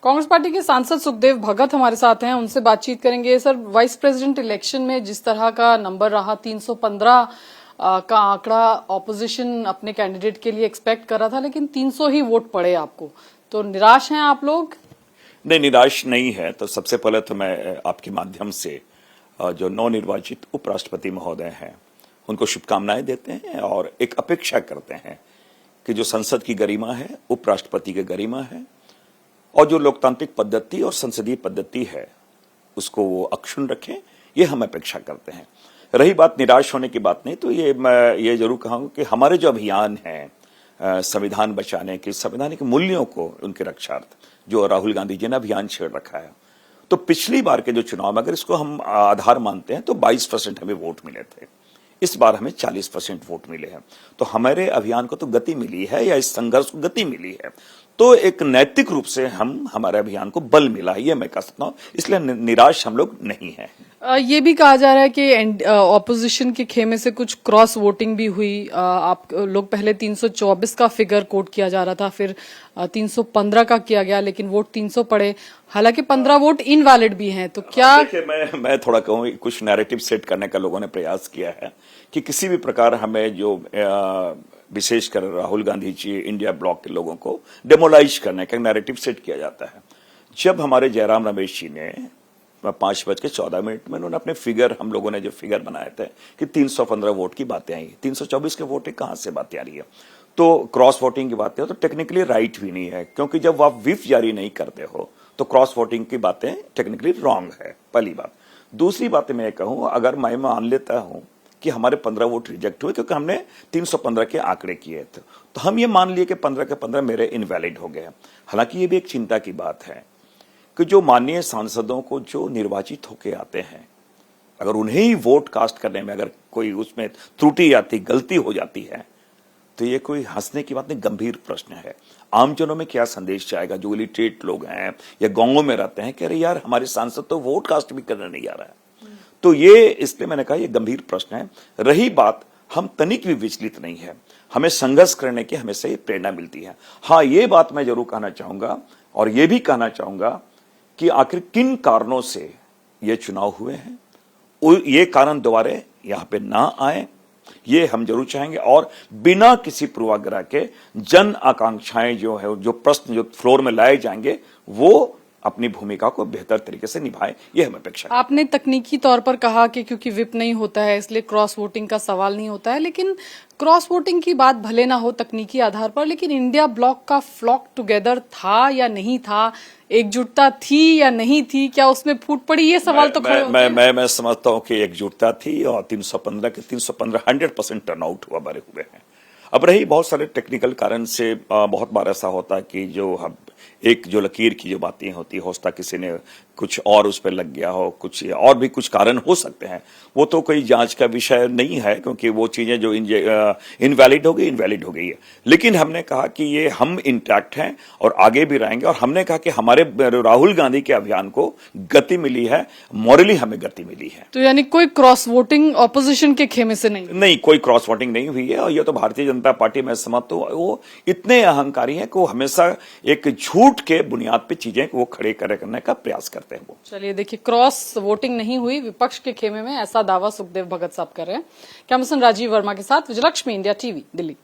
Congress party के सांसद सुखदेव भगत हमारे साथ हैं, उनसे बातचीत करेंगे। सर, वाइस प्रेसिडेंट इलेक्शन में जिस तरह का नंबर रहा 315 का आंकड़ा ऑपोजिशन अपने कैंडिडेट के लिए एक्सपेक्ट कर रहा था, लेकिन 300 ही वोट पड़े आपको, तो निराश हैं आप लोग? नहीं, निराश नहीं है। तो सबसे पहले तो मैं आपके माध्यम से जो नवनिर्वाचित उपराष्ट्रपति महोदय हैं उनको शुभकामनाएं देते हैं और एक अपेक्षा करते हैं कि जो संसद की गरिमा है, उपराष्ट्रपति की गरिमा है और जो लोकतांत्रिक पद्धति और संसदीय पद्धति है उसको वो अक्षुण्ण रखें, ये हम अपेक्षा करते हैं। रही बात निराश होने की बात नहीं, तो ये मैं ये जरूर कहूंगा कि हमारे जो अभियान है संविधान बचाने के, संवैधानिक मूल्यों को उनके रक्षार्थ जो राहुल गांधी जी ने अभियान छेड़ रखा है, तो पिछली बार के जो चुनाव में अगर इसको हम आधार मानते हैं तो 22% हमें वोट मिले थे। इस बार हमें 40% वोट मिले हैं। तो हमारे अभियान को तो गति मिली है या इस संघर्ष को गति मिली है, तो एक नैतिक रूप से हमारे अभियान को बल मिला है, ये मैं कह सकता हूं। इसलिए निराश हम लोग नहीं हैं। ये भी कहा जा रहा है कि ऑपोजिशन के खेमे से कुछ क्रॉस वोटिंग भी हुई। आप लोग पहले 324 का फिगर कोट किया जा रहा था, फिर 315 का किया गया, लेकिन वोट 300 पड़े। हालांकि 15 वोट इनवैलिड भी हैं, तो क्या देखिए, मैं थोड़ा कहूँ, कुछ नैरेटिव सेट करने का लोगों ने प्रयास किया है कि किसी भी प्रकार हमें जो विशेषकर राहुल गांधी जी इंडिया ब्लॉक के लोगों को डेमोलाइज करने का नैरेटिव सेट किया जाता है। जब हमारे जयराम रमेश जी ने 5:14 में उन्होंने अपने फिगर, हम लोगों ने जो फिगर बनाए थे कि 315 वोट की बातें आई, 324 के वोट कहां से बातें आ रही है, तो क्रॉस वोटिंग की बातें हो तो टेक्निकली राइट भी नहीं है, क्योंकि जब आप व्हिप जारी नहीं करते हो तो क्रॉस वोटिंग की बातें टेक्निकली रॉन्ग है, पहली बात। दूसरी बात मैं कहूं, अगर मैं मान लेता हूं कि हमारे 15 वोट रिजेक्ट हुए क्योंकि हमने 315 के आंकड़े किए थे, तो हम ये मान लिए कि 15 के 15 मेरे इनवैलिड हो गए। हालांकि ये भी एक चिंता की बात है कि जो माननीय सांसदों को जो निर्वाचित होके आते हैं, अगर उन्हें ही वोट कास्ट करने में अगर कोई उसमें त्रुटि आती, गलती हो जाती है, तो ये कोई हंसने की बात नहीं, गंभीर प्रश्न है। आमजनों में क्या संदेश जाएगा जो इलिटरेट लोग हैं या गांवों में रहते हैं कि अरे यार, हमारे सांसद तो वोट कास्ट भी करने नहीं आ रहा है। तो ये, इसलिए मैंने कहा ये गंभीर प्रश्न है। रही बात, हम तनिक भी विचलित नहीं है, हमें संघर्ष करने की हमेशा ये प्रेरणा मिलती है। हाँ, ये बात मैं जरूर कहना चाहूंगा और ये भी कहना चाहूंगा कि आखिर किन कारणों से ये चुनाव हुए हैं, ये कारण दोबारा यहां पे ना आए, ये हम जरूर चाहेंगे। और बिना किसी पूर्वाग्रह के जन आकांक्षाएं जो है, जो प्रश्न जो फ्लोर में लाए जाएंगे, वो अपनी भूमिका को बेहतर तरीके से निभाए, ये हमें अपेक्षा है। आपने तकनीकी तौर पर कहा कि क्योंकि विप नहीं होता है इसलिए क्रॉस वोटिंग का सवाल नहीं होता है, लेकिन क्रॉस वोटिंग की बात भले ना हो तकनीकी आधार पर, लेकिन इंडिया ब्लॉक का फ्लॉक टुगेदर था या नहीं था, एकजुटता थी या नहीं थी, क्या उसमें फूट पड़ी, ये सवाल तो खड़े होते हैं। मैं समझता हूं कि एकजुटता थी और 315 के 315 100% टर्नआउट हुआ, भरे हुए हैं। अब रही बहुत सारे टेक्निकल कारण से, बहुत बार ऐसा होता है कि जो हम एक जो लकीर की जो बातें होती हो सकता किसी ने कुछ और उस पर लग गया हो, कुछ और भी कुछ कारण हो सकते हैं, वो तो कोई जांच का विषय नहीं है, क्योंकि वो चीजें जो इनवैलिड हो गई है। लेकिन हमने कहा कि ये हम इंटैक्ट हैं और आगे भी रहेंगे, और हमने कहा कि हमारे राहुल गांधी के अभियान को गति मिली है, मॉरली हमें गति मिली है। तो यानी कोई क्रॉस वोटिंग ऑपोजिशन के खेमे से नहीं, कोई क्रॉस वोटिंग नहीं हुई है। और ये तो भारतीय जनता पार्टी, मैं समझता हूं वो इतने अहंकारी है कि वो हमेशा एक झूठ के बुनियाद पे चीजें वो खड़े करने का प्रयास करते हैं। वो चलिए देखिए, क्रॉस वोटिंग नहीं हुई विपक्ष के खेमे में, ऐसा दावा सुखदेव भगत साहब कर रहे हैं। कैमरा पर्सन राजीव वर्मा के साथ विजयलक्ष्मी, इंडिया टीवी, दिल्ली।